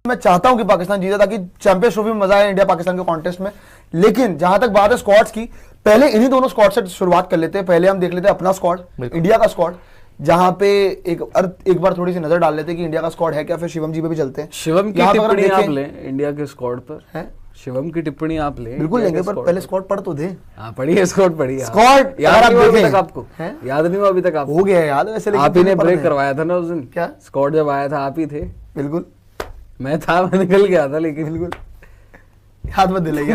मैं चाहता हूं कि पाकिस्तान जीते ताकि चैंपियंस ट्रॉफी में मजा आए इंडिया पाकिस्तान के कॉन्टेस्ट में। लेकिन जहां तक बात है स्क्वाड्स की, पहले इन्हीं दोनों स्क्वाड से शुरुआत कर लेते हैं। पहले हम देख लेते हैं अपना स्क्वाड, इंडिया का स्क्वाड, जहां पे एक बार थोड़ी सी नजर डाल लेते हैं कि इंडिया का स्क्वाड है क्या, फिर शिवम जी पे भी चलते हैं। शिवम की टिप्पणी आप लें इंडिया के स्क्वाड पर है, शिवम की टिप्पणी आप लें, बिल्कुल लेंगे, पर पहले स्क्वाड पढ़ तो दे। हाँ पढ़िए स्क्वाड पढ़िए। स्क्वाड याद नहीं हुआ अभी तक आपको? याद नहीं हुआ अभी तक आपको? हो गया याद वैसे, आप ही ने ब्रेक करवाया था ना उस दिन। क्या स्क्वाड जब आया था आप ही थे? बिल्कुल मैं था, मैं निकल गया था, लेकिन बिल्कुल हाथ मत दिलाइए।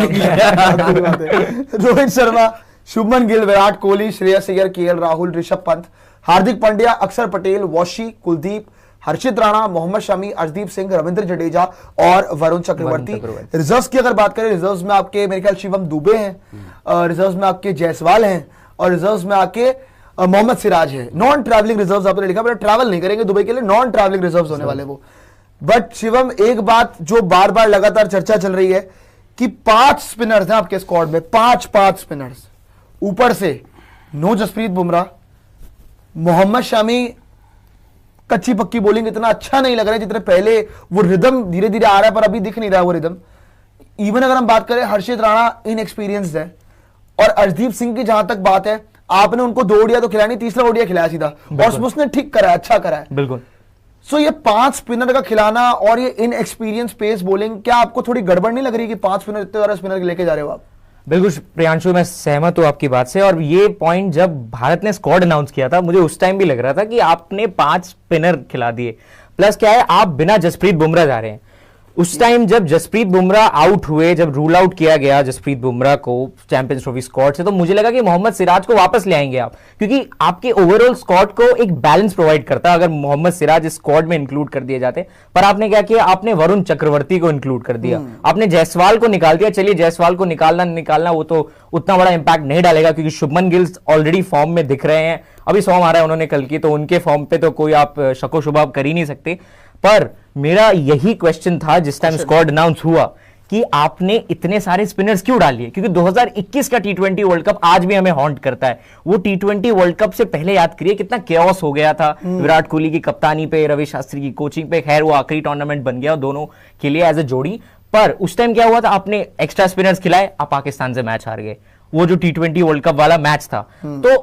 रोहित शर्मा, शुभमन गिल, विराट कोहली, श्रेयस अय्यर, केएल राहुल, ऋषभ पंत, हार्दिक पांड्या, अक्षर पटेल, वॉशी, कुलदीप, हर्षित राणा, मोहम्मद शमी, अर्शदीप सिंह, रविंद्र जडेजा और वरुण चक्रवर्ती। रिजर्व्स की अगर बात करें, रिजर्व्स में आपके मेरे ख्याल शिवम दुबे हैं, रिजर्व्स में आपके जायसवाल हैं और रिजर्व्स में आपके मोहम्मद सिराज है। नॉन ट्रैवलिंग रिजर्व्स आपने लिखा, बट ट्रैवल नहीं करेंगे दुबई के लिए, नॉन ट्रैवलिंग रिजर्व्स होने वाले वो। बट शिवम, एक बात जो बार बार लगातार चर्चा चल रही है कि 5 स्पिनर्स हैं आपके स्क्वाड में, 5 स्पिनर्स, ऊपर से नो जसप्रीत बुमराह, मोहम्मद शमी कच्ची पक्की बॉलिंग इतना अच्छा नहीं लग रहा है जितने पहले, वो रिदम धीरे धीरे आ रहा है पर अभी दिख नहीं रहा है वो रिदम। इवन अगर हम बात करें, हर्षित राणा इनएक्सपीरियंस्ड है, और अर्शदीप सिंह की जहां तक बात है, आपने उनको 2 ओडिया तो खिलाया नहीं, तीसरा ओडिया खिलाया सीधा, और उसने ठीक करा है, अच्छा करा है बिल्कुल। सो ये 5 स्पिनर का खिलाना और ये इनएक्सपीरियंस पेस बॉलिंग, क्या आपको थोड़ी गड़बड़ नहीं लग रही कि 5 स्पिनर, इतने सारे स्पिनर लेके जा रहे हो आप? बिल्कुल प्रियांशु, मैं सहमत हूं आपकी बात से, और ये पॉइंट जब भारत ने स्क्वाड अनाउंस किया था, मुझे उस टाइम भी लग रहा था कि आपने 5 स्पिनर खिला दिए, प्लस क्या है, आप बिना जसप्रीत बुमराह जा रहे हैं। उस टाइम जब जसप्रीत बुमराह आउट हुए, जब रूल आउट किया गया जसप्रीत बुमराह को चैंपियंस ट्रॉफी स्क्वाड से, तो मुझे लगा कि मोहम्मद सिराज को वापस ले आएंगे आप, क्योंकि आपके ओवरऑल स्क्वाड को एक बैलेंस प्रोवाइड करता अगर मोहम्मद सिराज इस स्क्वाड में इंक्लूड कर दिए जाते। पर आपने क्या किया, आपने वरुण चक्रवर्ती को इंक्लूड कर दिया, आपने जायसवाल को निकाल दिया। चलिए जायसवाल को निकालना वो तो उतना बड़ा इंपैक्ट नहीं डालेगा, क्योंकि शुभमन गिल ऑलरेडी फॉर्म में दिख रहे हैं, अभी 100 मारा है उन्होंने कल की, तो उनके फॉर्म पे तो कोई आप शको शुबा कर ही नहीं सकते। पर मेरा यही क्वेश्चन था जिस टाइम स्क्वाड अनाउंस हुआ कि आपने इतने सारे स्पिनर्स क्यों डाल लिए, क्योंकि 2021 का T20 वर्ल्ड कप आज भी हमें हॉन्ट करता है। वो T20 वर्ल्ड कप से पहले याद करिए कितना केओस हो गया था, विराट कोहली की कप्तानी पे, रवि शास्त्री की कोचिंग पे, खैर वो आखिरी टूर्नामेंट बन गया दोनों के लिए एज ए जोड़ी। पर उस टाइम क्या हुआ था, आपने एक्स्ट्रा स्पिनर्स खिलाए, आप पाकिस्तान से मैच हार गए, वो जो T20 वर्ल्ड कप वाला मैच था। तो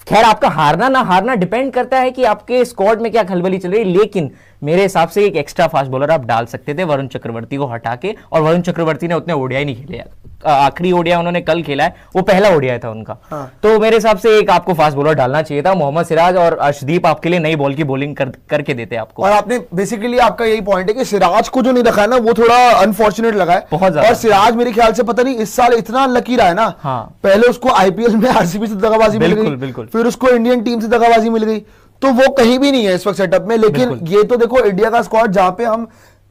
खैर आपका हारना ना हारना डिपेंड करता है कि आपके स्क्वाड में क्या खलबली चल रही है, लेकिन मेरे हिसाब से एक एक्स्ट्रा फास्ट बॉलर आप डाल सकते थे वरुण चक्रवर्ती को हटा के, और वरुण चक्रवर्ती ने उतने ओडिया नहीं खेले, आखिरी ओडिया उन्होंने कल खेला है, वो पहला ओडिया था उनका। हाँ। तो मेरे हिसाब से एक आपको फास्ट बॉलर डालना चाहिए था। मोहम्मद सिराज और अर्शदीप आपके लिए नई बॉल की बॉलिंग करके देते आपको, और आपने बेसिकली, आपका यही पॉइंट है कि सिराज को जो नहीं रखा है ना, वो थोड़ा अनफॉर्चुनेट लगा है बहुत ज्यादा। और सिराज मेरे ख्याल से पता नहीं इस साल इतना लकी रहा है ना, पहले उसको आईपीएल में आरसीबी से दगाबाजी मिल गई, फिर उसको इंडियन टीम से दगाबाजी मिल गई, तो वो कहीं भी नहीं है इस वक्त सेटअप में। लेकिन ये तो देखो इंडिया का स्क्वाड, जहां पे हम,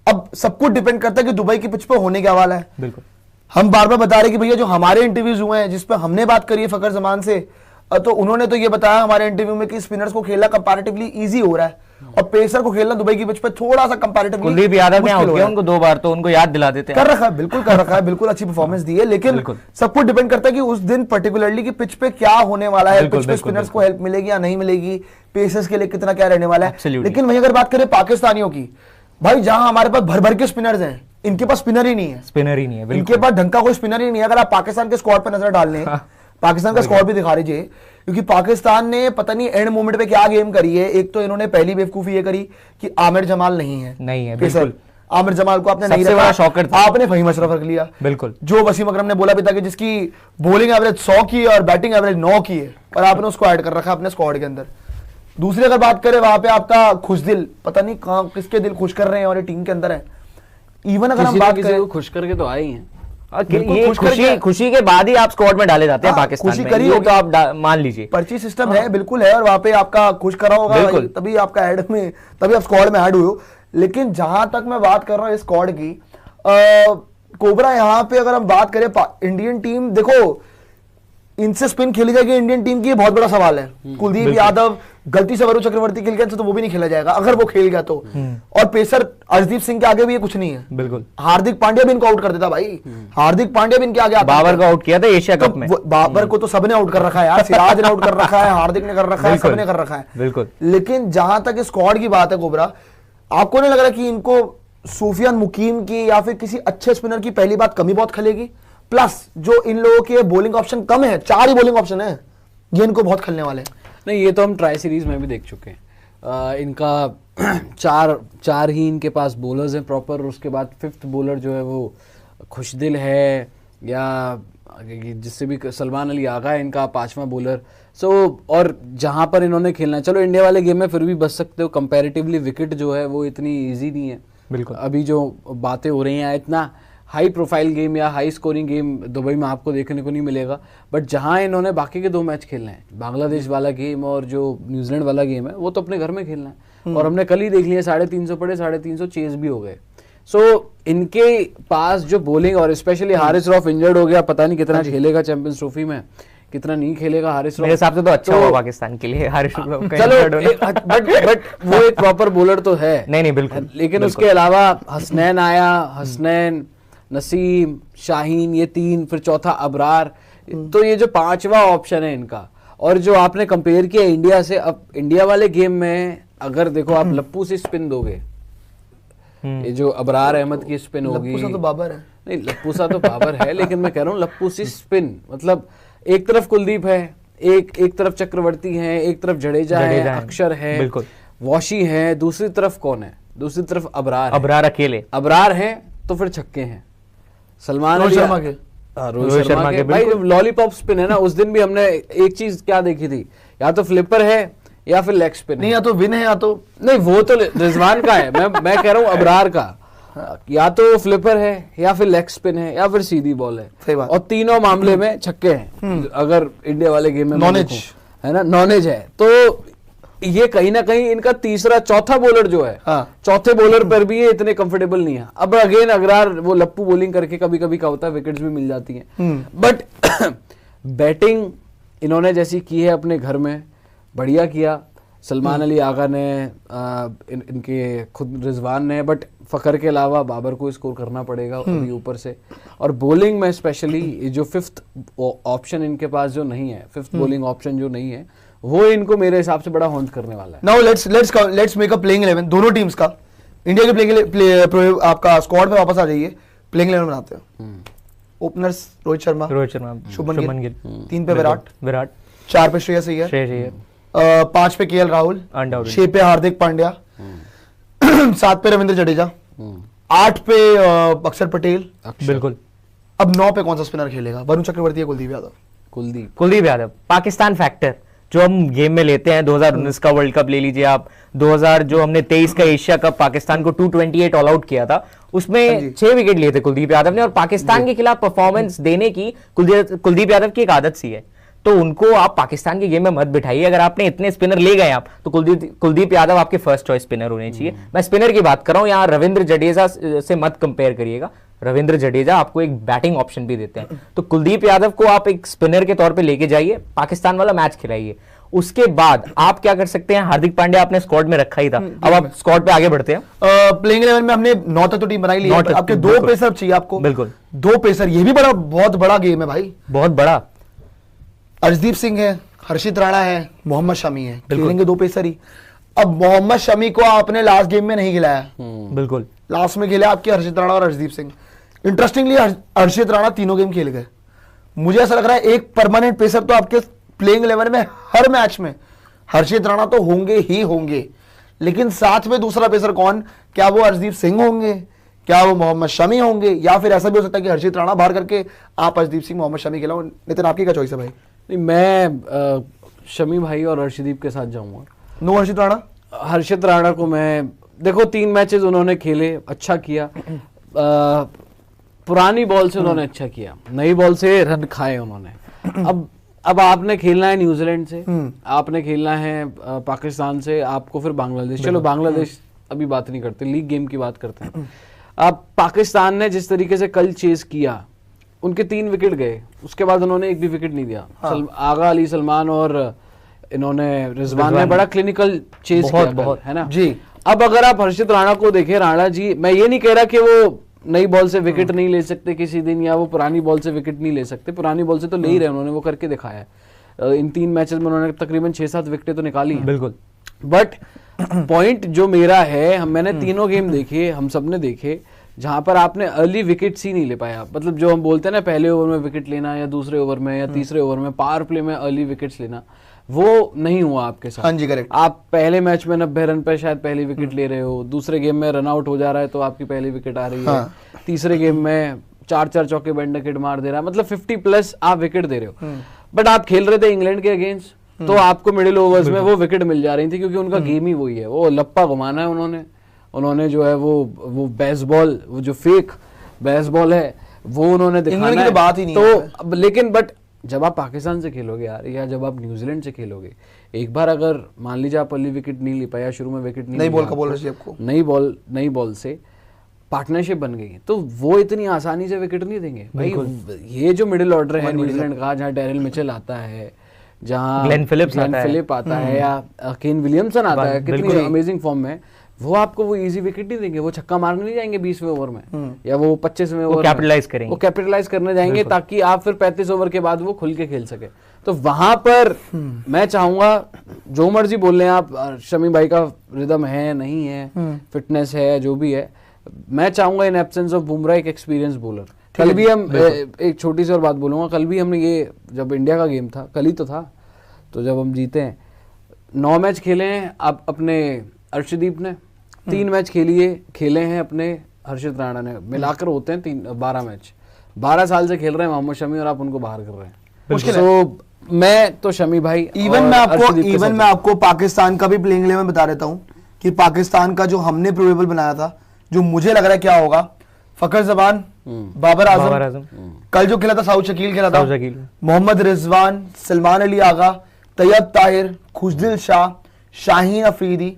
अब सब कुछ डिपेंड करता है कि दुबई की पिच पे होने क्या वाला है। बिल्कुल, हम बार बार बता रहे कि भैया जो हमारे इंटरव्यूज हुए हैं, जिस पे हमने बात करी है फकर जमान से, तो उन्होंने तो ये बताया हमारे इंटरव्यू में कि स्पिनर्स को खेलना कंपैरेटिवली इजी हो रहा है, और पेसर को खेलना दुबई की पिच पे थोड़ा सा कंपैरेटिवली। कुलदीप यादव ने आउट किया उनको 2 बार, तो उनको याद दिला देते हैं। कर रखा है, बिल्कुल कर रखा है, बिल्कुल अच्छी परफॉर्मेंस दी है, लेकिन सब कुछ डिपेंड करता है कि उस दिन पर्टिकुलरली की पिच पे क्या होने वाला है, पिच पे स्पिनर्स को हेल्प मिलेगी या नहीं मिलेगी, पेसर्स के लिए कितना क्या रहने वाला है। लेकिन वहीं अगर बात करें पाकिस्तानियों की, भाई जहां हमारे पास भर भर के स्पिनर्स हैं, इनके पास स्पिनर ही नहीं है, इनके पास ढंग का कोई स्पिनर ही नहीं है। अगर आप पाकिस्तान के स्क्वाड पर नजर डाल लें, पाकिस्तान का स्क्वाड भी दिखा लीजिए, क्योंकि पाकिस्तान ने पता नहीं एंड मोमेंट पे क्या गेम करी है। एक तो इन्होंने पहली बेवकूफी ये करी कि आमिर जमाल नहीं है बिल्कुल, आमिर जमाल को आपने नहीं रखा, शॉकर था, आपने फहीम अशरफ रख लिया। बिल्कुल, जो वसीम अकरम ने बोला भी था कि जिसकी बॉलिंग एवरेज 100 की और बैटिंग एवरेज 9 की है, और आपने उसको ऐड कर रखा अपने स्क्वाड के अंदर। दूसरी अगर बात करें, वहां पे आपका खुशदिल, पता नहीं कहां किसके दिल खुश कर रहे हैं, और ये टीम के अंदर है। इवन अगर हम बात करें, खुश करके तो आए ही हैं, ये खुशी के बाद ही आप स्क्वाड में डाले जाते हैं पाकिस्तान में, ये तो आप मान लीजिए, पर्ची सिस्टम है, बिल्कुल है, और वहां पे आपका खुश करा होगा, तभी आपका ऐड में, तभी आप स्क्वाड में ऐड हुए हो। लेकिन जहां तक मैं बात कर रहा हूं इस स्क्वाड की, कोबरा, यहां पे अगर हम बात करें इंडियन टीम, देखो इनसे स्पिन खेली जाएगी इंडियन टीम की, ये बहुत बड़ा सवाल है। कुलदीप यादव गलती से वरुण चक्रवर्ती खेल गया तो वो भी नहीं खेला जाएगा अगर वो खेल गया तो, और पेसर अर्शदीप सिंह के आगे भी ये कुछ नहीं है। बिल्कुल, हार्दिक पांड्या भी इनको आउट कर देता भाई, हार्दिक पांड्या भी इनके आगे, बाबर को आउट किया था एशिया कप में, बाबर को तो सबने आउट कर रखा है यार, सिराज ने आउट कर रखा है, हार्दिक ने कर रखा है, सबने कर रखा है। बिल्कुल, लेकिन जहां तक स्क्वाड की बात है कोबरा, आपको नहीं लग रहा कि इनको सूफियान मुकीम की या फिर किसी अच्छे स्पिनर की पहली बात कमी बहुत खलेगी, प्लस जो इन लोगों के बॉलिंग ऑप्शन कम है, 4 ही बॉलिंग ऑप्शन है, ये इनको बहुत खलने वाले हैं। नहीं, ये तो हम ट्राई सीरीज में भी देख चुके हैं। इनका चार ही इनके पास बॉलर्स हैं प्रॉपर, उसके बाद 5th बॉलर जो है वो खुशदिल है, या जिससे भी सलमान अली आगा है इनका 5वां बॉलर। और जहां पर इन्होंने खेलना है, चलो इंडिया वाले गेम में फिर भी बच सकते हो, कंपैरेटिवली विकेट जो है वो इतनी इजी नहीं है। बिल्कुल। अभी जो बातें हो रही हैं, इतना हाई प्रोफाइल गेम या हाई स्कोरिंग गेम दुबई में आपको देखने को नहीं मिलेगा। बट जहां इन्होंने बाकी के 2 मैच खेलने हैं, बांग्लादेश वाला गेम और जो न्यूजीलैंड वाला गेम है, वो तो अपने घर में खेलना है। और हमने कल ही देख लिया 350 पड़े, 350 चेज भी हो गए। इनके पास जो बॉलिंग, और स्पेशली हारिस रऊफ इंजर्ड हो गया, पता नहीं कितना खेलेगा चैंपियंस ट्रॉफी में, कितना नहीं खेलेगा हारिस रऊफ। मेरे हिसाब से तो अच्छा हुआ पाकिस्तान के लिए हारिस रऊफ का चलो, injured होना। बट वो एक प्रॉपर बॉलर तो है। नहीं बिल्कुल। लेकिन उसके अलावा हसनैन आया, हसनैन, नसीम, शाहीन, ये 3, फिर चौथा अबरार। तो ये जो 5वां ऑप्शन है इनका, और जो आपने कंपेयर किया इंडिया से, अब इंडिया वाले गेम में अगर देखो आप लप्पू से स्पिन दोगे, ये जो अबरार अहमद की स्पिन होगी, लप्पू सा तो बाबर है। नहीं, लप्पू सा तो बाबर है, लेकिन मैं कह रहा हूँ लप्पू सी स्पिन, मतलब एक तरफ कुलदीप है, एक तरफ चक्रवर्ती है, एक तरफ जडेजा है, अक्षर है, बिल्कुल, वॉशी है, दूसरी तरफ कौन है, दूसरी तरफ अबरार अकेले अबरार है, तो फिर छक्के हैं सलमान रोहित शर्मा के, रोहित शर्मा के भाई लॉलीपॉप स्पिन है ना। उस दिन भी हमने एक चीज क्या देखी थी, या तो फ्लिपर है या फिर लेग स्पिन नहीं, या तो विन है या तो नहीं, वो तो रिजवान का है, मैं कह रहा हूँ अबरार का, या तो फ्लिपर है या फिर लेग स्पिन है या फिर सीधी बॉल है। सही बात। और तीनों मामले में छक्के हैं। अगर इंडिया वाले गेम में नॉनेज है ना, नॉनेज है, तो ये कहीं ना कहीं इनका चौथा बॉलर जो है, चौथे बॉलर पर भी ये इतने कंफर्टेबल नहीं है। अब अगेन अगरार वो लप्पू बॉलिंग करके कभी कभी क्या होता है, विकेट्स भी मिल जाती हैं। बट बैटिंग इन्होंने जैसी की है अपने घर में, बढ़िया किया। सलमान अली आगा ने, इनके खुद रिजवान ने, बट फखर के अलावा बाबर को स्कोर करना पड़ेगा अभी ऊपर से। और बॉलिंग में स्पेशली जो 5th ऑप्शन इनके पास जो नहीं है, 5th बॉलिंग ऑप्शन जो नहीं है, वो इनको मेरे हिसाब से बड़ा हॉन्ट करने वाला है। Now let's make a playing 11 दोनों टीम्स का। इंडिया के आपका स्क्वाड में वापस आ जाइए, प्लेइंग 11 बनाते हैं। ओपनर्स रोहित शर्मा, शुभमन गिल, 3 पे विराट, 4 पे श्रेयस अय्यर, 5 पे केएल राहुल, 6 पे हार्दिक पांड्या, 7 पे रविंद्र जडेजा, 8 पे अक्षर पटेल, बिल्कुल। अब 9 पे कौन सा स्पिनर खेलेगा? वरुण चक्रवर्ती या कुलदीप यादव? कुलदीप यादव। पाकिस्तान फैक्टर जो हम गेम में लेते हैं, 2019 का वर्ल्ड कप ले लीजिए आप, 2000 जो हमने 23 का एशिया कप पाकिस्तान को 228 ऑल आउट किया था, उसमें 6 विकेट लिए थे कुलदीप यादव ने। और पाकिस्तान के खिलाफ परफॉर्मेंस देने की कुलदीप यादव की एक आदत सी है, तो उनको आप पाकिस्तान के गेम में मत बिठाइए। अगर आपने इतने स्पिनर ले गए आप, तो कुलदीप यादव आपके फर्स्ट चॉइस स्पिनर होने चाहिए। मैं स्पिनर की बात कर रहा हूं, यहाँ रविंद्र जडेजा से मत कंपेयर करिएगा। रविंद्र जडेजा आपको एक बैटिंग ऑप्शन भी देते हैं, तो कुलदीप यादव को आप एक स्पिनर के तौर पे लेके जाइए, पाकिस्तान वाला मैच खिलाइए। उसके बाद आप क्या कर सकते हैं, हार्दिक पांड्या आपने स्क्वाड में रखा ही था, अब आप स्क्वाड पे आगे बढ़ते हैं। प्लेइंग 11 में हमने 9 तक तो टीम बनाई ली है, आपके 2 पेसर चाहिए आपको। बिल्कुल, 2 पेसर, ये भी बहुत बड़ा गेम है भाई, बहुत बड़ा। अर्शदीप सिंह है, हर्षित राणा है, मोहम्मद शमी है, खेलेंगे 2 पेसर ही। अब मोहम्मद शमी को आपने लास्ट गेम में नहीं खिलाया, बिल्कुल, लास्ट में खेला आपके हर्षित राणा और अर्शदीप सिंह। इंटरेस्टिंगली हर्षित राणा तीनों गेम खेल गए। मुझे ऐसा लग रहा है एक परमानेंट पेसर तो आपके प्लेइंग 11 में हर मैच में हर्षित राणा तो होंगे ही होंगे, लेकिन साथ में दूसरा पेसर कौन? क्या वो अर्शदीप सिंह होंगे, क्या वो मोहम्मद शमी होंगे, या फिर ऐसा भी हो सकता है कि हर्षित राणा बाहर करके आप अर्शदीप सिंह मोहम्मद शमी खिलाओ? नितिन, आपकी क्या चॉइस है भाई? नहीं, मैं शमी भाई और अर्शदीप के साथ जाऊंगा। नो हर्षित राणा? हर्षित राणा को मैं, देखो 3 मैचेस उन्होंने खेले, अच्छा किया। पुरानी बॉल से उन्होंने अच्छा किया, नई बॉल से रन खाए उन्होंने। अब आपने खेलना है न्यूजीलैंड से, आपने खेलना है पाकिस्तान से, आपको फिर बांग्लादेश। चलो बांग्लादेश अभी बात नहीं करते, लीग गेम की बात करते हैं। अब पाकिस्तान ने जिस तरीके से कल चेस किया, उनके 3 विकेट गए, उसके बाद उन्होंने एक भी विकेट नहीं दिया। आगा अली सलमान और इन्होंने रिजवान ने बड़ा क्लिनिकल चेस किया, है ना जी। अब अगर आप हर्षित राणा को देखें, राणा जी, मैं ये नहीं कह रहा कि वो नई बॉल से विकेट नहीं ले सकते किसी दिन, या वो पुरानी बॉल से विकेट नहीं ले सकते, पुरानी बॉल से तो ले ही रहे, उन्होंने वो करके दिखाया है। इन 3 मैचेस में उन्होंने तकरीबन 6-7 विकेटें तो निकाली हैं। बिल्कुल। बट पॉइंट जो मेरा है, मैंने तीनों गेम देखे, हम सबने देखे, जहां पर आपने अर्ली विकेट्स ही नहीं ले पाया। मतलब जो हम बोलते हैं ना, पहले ओवर में विकेट लेना या दूसरे ओवर में या तीसरे ओवर में पावर प्ले में अर्ली विकेट्स लेना, वो नहीं हुआ आपके साथ। हाँ जी, करेक्ट। आप पहले मैच में 90 रन पे शायद पहली विकेट ले रहे हो, दूसरे गेम में रन आउट हो जा रहा है तो आपकी पहली विकेट आ रही है, तीसरे गेम में 4 चौके बैंड मार दे रहा है, मतलब 50+ आप विकेट दे रहे हो। बट आप खेल रहे थे इंग्लैंड के अगेंस्ट, तो आपको मिडिल ओवर्स में वो विकेट मिल जा रही थी, क्योंकि उनका गेम ही वही है, वो लप्पा घुमाना है उन्होंने जो है वो बेसबॉल, वो जो फेक बेसबॉल है वो उन्होंने दिखाना है। बात ही नहीं तो लेकिन बट जब आप पाकिस्तान से खेलोगे यार, या जब आप न्यूजीलैंड से खेलोगे, एक बार अगर मान लीजिए आप अर्ली विकेट नहीं ले पाया, शुरू में विकेट नहीं बॉल का बोल रही आपको, नई बॉल से पार्टनरशिप बन गई, तो वो इतनी आसानी से विकेट नहीं देंगे भाई। ये जो मिडिल ऑर्डर है न्यूजीलैंड का, जहाँ डैरिल मिचेल आता है, जहाँ ग्लेन फिलिप्स आता है या केन विलियमसन आता है, कितनी अमेजिंग फॉर्म में, वो आपको वो इजी विकेट नहीं देंगे। वो छक्का मारने नहीं जाएंगे 20वें ओवर में या वो 25वें ओवर, कैपिटलाइज करेंगे, वो कैपिटलाइज करने जाएंगे ताकि आप फिर 35 ओवर के बाद वो खुल के खेल सके। तो वहां पर मैं चाहूंगा, जो मर्जी बोल रहे हैं आप, शमी भाई का रिदम है नहीं है, फिटनेस है, जो भी है, मैं चाहूंगा इन एब्सेंस ऑफ बुमराह एक एक्सपीरियंस बॉलर। कल भी हम एक छोटी सी और बात बोलूंगा, कल भी हमने ये, जब इंडिया का गेम था, कल ही तो था, तो जब हम जीते हैं, 9 मैच खेले हैं आप अपने अर्शदीप ने, 3 मैच खेले हैं अपने हर्षित राणा ने, मिलाकर होते हैं 12 मैच। 12 साल से खेल रहे हैं मोहम्मद शमी और आप उनको बाहर कर रहे हैं। मुश्किल है। मैं तो शमी भाई, इवन मैं आपको पाकिस्तान का भी प्लेइंग 11 बता देता हूँ कि पाकिस्तान का जो हमने प्रोबेबल बनाया था, जो मुझे लग रहा है क्या होगा, फखर जबान, बाबर आजम, कल जो खेला था साउथ शकील खेला था, मोहम्मद रिजवान, सलमान अली आगा, तैयब ताहिर, खुशदिल शाह, शाहीन अफरीदी,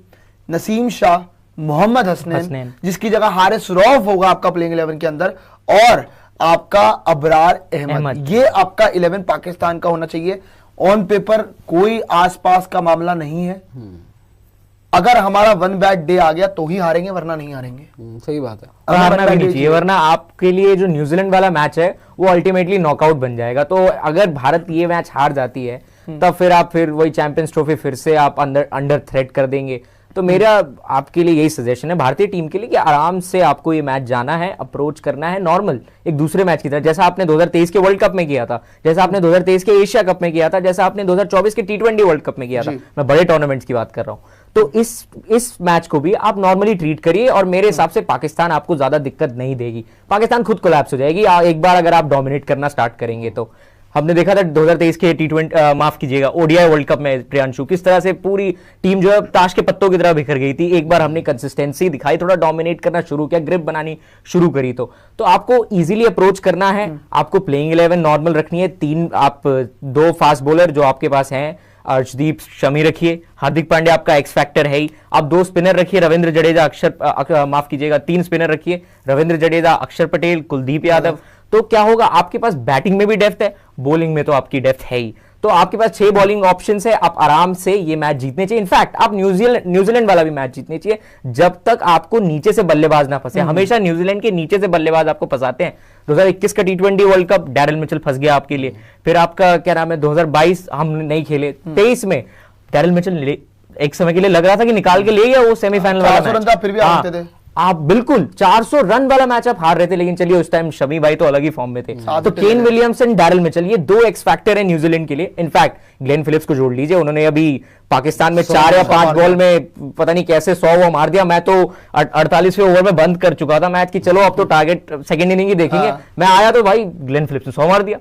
नसीम शाह, मोहम्मद हसनैन, जिसकी जगह हारिस रऊफ होगा आपका प्लेइंग 11 के अंदर, और आपका अबरार अहमद। ये आपका 11 पाकिस्तान का होना चाहिए। ऑन पेपर कोई आसपास का मामला नहीं है। अगर हमारा 1 बैड डे आ गया तो ही हारेंगे, वरना नहीं हारेंगे। सही बात है, हारना भी नहीं चाहिए, वरना आपके लिए जो न्यूजीलैंड वाला मैच है वो अल्टीमेटली नॉकआउट बन जाएगा। तो अगर भारत ये मैच हार जाती है तब फिर वही चैंपियंस ट्रॉफी फिर से आप अंडर थ्रेट कर देंगे। तो मेरा आपके लिए यही सजेशन है भारतीय टीम के लिए कि आराम से आपको ये मैच जाना है, अप्रोच करना है नॉर्मल एक दूसरे मैच की तरह, जैसा आपने 2023 के वर्ल्ड कप में किया था, जैसा आपने 2023 के एशिया कप में किया था, जैसा आपने 2024 के T20 वर्ल्ड कप में किया था। मैं बड़े टूर्नामेंट्स की बात कर रहा हूं। तो इस मैच को भी आप नॉर्मली ट्रीट करिए और मेरे हिसाब से पाकिस्तान आपको ज्यादा दिक्कत नहीं देगी। पाकिस्तान खुद कोलैप्स हो जाएगी एक बार अगर आप डोमिनेट करना स्टार्ट करेंगे। तो हमने देखा था 2023 के T20 माफ कीजिएगा ODI वर्ल्ड कप में प्रियांशु, किस तरह से पूरी टीम जो है ताश के पत्तों की तरह बिखर गई थी। एक बार हमने कंसिस्टेंसी दिखाई, थोड़ा डोमिनेट करना शुरू किया, ग्रिप बनानी शुरू करी। तो आपको इजीली अप्रोच करना है, आपको प्लेइंग 11 नॉर्मल रखनी है। 2 फास्ट बॉलर जो आपके पास हैं, अर्शदीप, शमी रखिए, हार्दिक पांड्या आपका एक्स फैक्टर है ही। आप 2 स्पिनर रखिए, रविंद्र जडेजा, 3 स्पिनर रखिए, रविंद्र जडेजा, अक्षर पटेल, कुलदीप यादव। तो क्या होगा, आपके पास बैटिंग में भी डेप्थ है, बॉलिंग में तो आपकी डेप्थ है ही। तो आपके पास 6 बॉलिंग ऑप्शंस है, आप आराम से ये मैच जीतने चाहिए। इनफैक्ट आप न्यूजीलैंड वाला भी मैच जीतने चाहिए जब तक आपको नीचे से बल्लेबाज ना फंसे। हमेशा न्यूजीलैंड के नीचे से बल्लेबाज आपको फंसाते हैं। 2021 का T20 world cup Daryl Mitchell फंस गया आपके लिए। फिर आपका क्या नाम है, 2022 हम नहीं खेले, 23 में डैरिल मिचेल एक समय के लिए लग रहा था कि निकाल के ले गया वो सेमीफाइनल वाला मैच। फिर भी आते थे आप, बिल्कुल 400 रन वाला मैच आप हार रहे थे, लेकिन चलिए उस टाइम शमी भाई तो अलग ही फॉर्म में थे। तो केन विलियमसन, डैरिल मिचेल, ये 2 एक्स फैक्टर है न्यूजीलैंड के लिए। इनफैक्ट ग्लेन फिलिप्स को जोड़ लीजिए, उन्होंने अभी पाकिस्तान में 4 या 5 बॉल में पता नहीं कैसे 100 मार दिया। मैं तो 48वें ओवर में बंद कर चुका था मैच की, चलो अब तो टारगेट सेकंड इनिंग ही देखेंगे। मैं आया तो भाई ग्लेन फिलिप्स ने 100 मार दिया।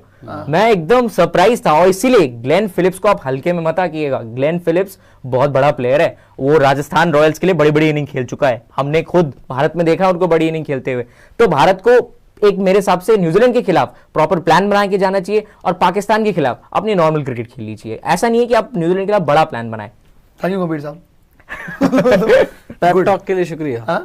मैं एकदम सरप्राइज था। और इसीलिए ग्लेन फिलिप्स को आप हल्के में मत आइएगा। ग्लेन फिलिप्स बहुत बड़ा प्लेयर है, वो राजस्थान रॉयल्स के लिए बड़ी बड़ी इनिंग खेल चुका है। हमने खुद भारत में देखा उनको बड़ी इनिंग खेलते हुए। तो भारत को एक मेरे हिसाब से न्यूजीलैंड के खिलाफ प्रॉपर प्लान बना के जाना चाहिए और पाकिस्तान के खिलाफ अपनी नॉर्मल क्रिकेट खेल लीजिए। ऐसा नहीं है कि आप न्यूजीलैंड के खिलाफ बड़ा प्लान बनाए। थैंक यू कबीर साहब। पेप टॉक के लिए शुक्रिया।